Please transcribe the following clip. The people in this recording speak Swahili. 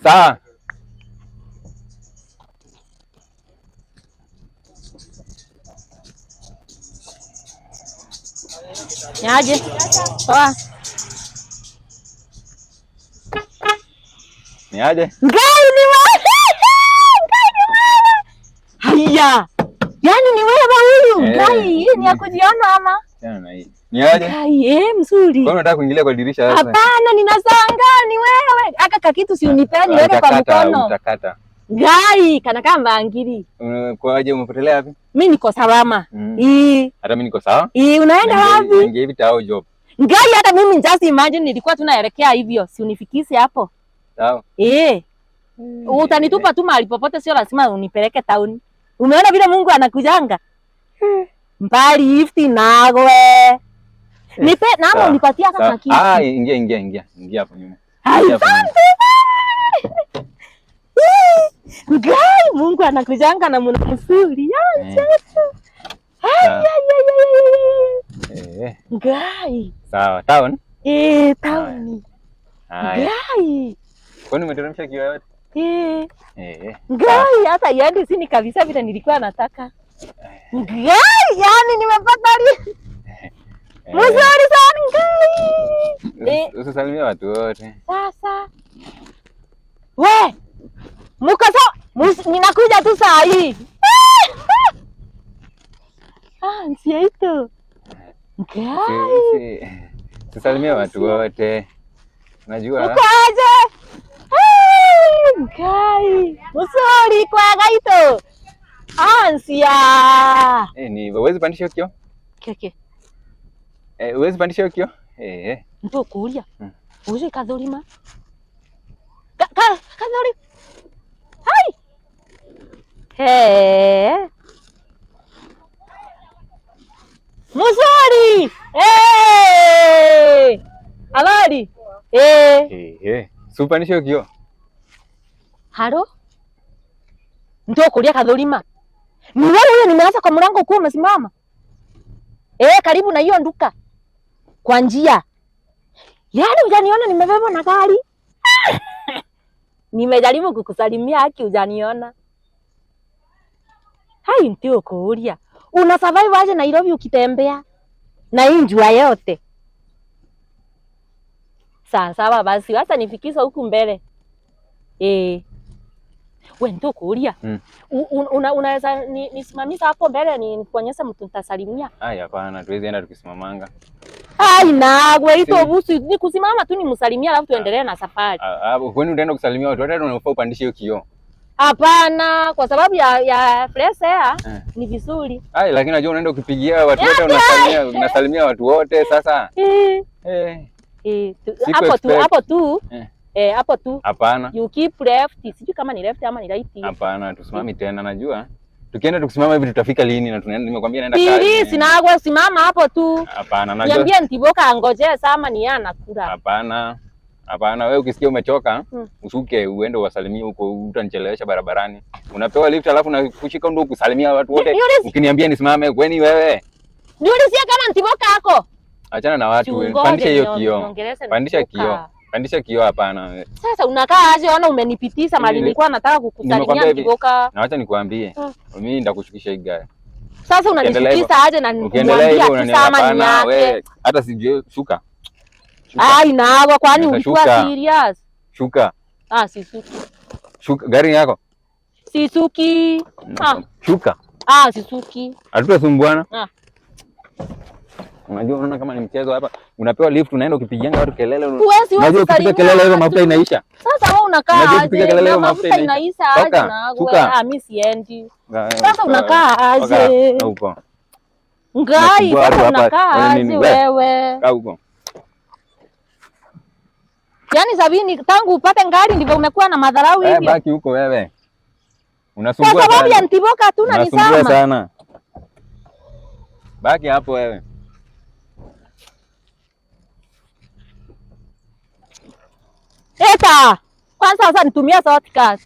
Sawa. Niaje? Poa. Niaje? Ngai ni wewe. Ngai ni wewe. Haya. Yaani ni wewe huyu. Ngai, hii ni ya kujiona ama? Tena na hii. Niaje? Ngai, mzuri. Kwa nini unataka kuingilia kwa dirisha sasa? Hapana, ninashangaa ni wewe. Aka kitu si unipeni wewe kwa mkono. Utakata. Ngai, kana kama angiri. Kwaje umepotelea wapi? Mimi niko salama. Hata mimi niko sawa. Unaenda wapi? Ninge hivi tao job. Ngai, hata mimi just imagine nilikuwa tunaelekea hivyo. Si unifikisi hapo. Sawa. Utanitupa tu mahali popote, sio lazima unipeleke town. Umeona vile Mungu anakujanga? Mbali lifti nagwe. Nipe namo unipatia kama kitu. Ingia hapo nyuma. Asante. Ngai, Mungu anakujanga na mwana mzuri. Ngai. Sawa, town? Town. Haya. Ngai. Kwani umeteremsha kioo yote? Ngai, hata yaani sini kabisa vile nilikuwa nataka. Ngai, yaani nimepata mzuri sana Ngai. Usisalimie watu wote. Sasa. We! Ninakuja tu saa hii. Nsia ito. Ngai. Usisalimie watu wote. Najua. Uko aje? Ngai. Mzuri kwa gaito. Nsia. Ni uwezi pandisha kioo? Keke. Uwezi pandisha kioo? Ndio kuulia. Uzi kadhulima. Kadhuli. Hai. Mzuri. Habari. Super nisho kioo. Halo? Ndio kulia kadhulima. Ni wewe huyo nimeanza kwa mlango kuu umesimama. Karibu na hiyo nduka. Kwa njia. Yaani hujaniona nimebeba na gari? Nimejaribu kukusalimia haki hujaniona. Hai ndio kuulia. Una survive aje Nairobi ukitembea? Na hii njua yote. Sawa basi, wacha nifikisha huku mbele. Wewe ndio kuulia. Unaweza nisimamisha hapo mbele nikuonyeshe mtu nitasalimia? Hapana, tuwezi enda tukisimamanga. Nagwe ito busu ni kusimama tu nimsalimia alafu tuendelee na safari. Kwani unaenda kusalimia watu wote unafaa upandishe hiyo kioo? Hapana, kwa sababu ya fresh air ni vizuri. Lakini unajua unaenda ukipigia watu wote unasalimia watu wote sasa. Hapo tu. Hapana. You keep left. Sijui kama ni left ama ni right. Hapana, tusimami tena najua. Tukienda tukisimama hivi tutafika lini na tunaenda nimekwambia naenda kazi. Pili sinagwa simama hapo tu. Hapana, najua. Niambie Ntiboka angojee sama ni yana kula. Hapana, wewe ukisikia umechoka, ushuke uende uwasalimie huko, utanichelewesha barabarani. Unapewa lift alafu na kushika ndio kusalimia watu wote. Ukiniambia nisimame, kwani wewe? Niulizia kama Ntiboka yako. Achana na watu wewe. Pandisha hiyo kioo. Pandisha kioo. Pandisha kioo hapana. Sasa unakaa aje ona umenipitisha mali nilikuwa nataka kukusalimia Ntiboka. Na acha nikwambie. Mimi ndakushukisha hii gari. Sasa unanifikisha aje na nikwambia kusama ni yake. Hata sijui shuka. Nawa kwani ulikuwa serious? Shuka. Sisuki. Shuka gari yako? Sisuki. Shuka. Sisuki. Hatutasumbuana. Unajua unaona kama ni mchezo hapa. Unapewa lift unaenda ukipigianga watu kelele. Unajua ukipiga kelele hiyo mafuta inaisha. Sasa wewe unakaa aje? Mafuta inaisha aje na wewe? Mimi siendi. Sasa unakaa aje? Huko. Ngai, sasa unakaa aje wewe? Kaa huko. Yaani Sabini tangu upate ngari ndivyo umekuwa na madharau hivi. Baki huko wewe. Unasumbua sana. Kwa sababu ya Ntiboka hatuna ni sama. Unasumbua sana. Baki hapo wewe. Kwanza sasa nitumia shortcut.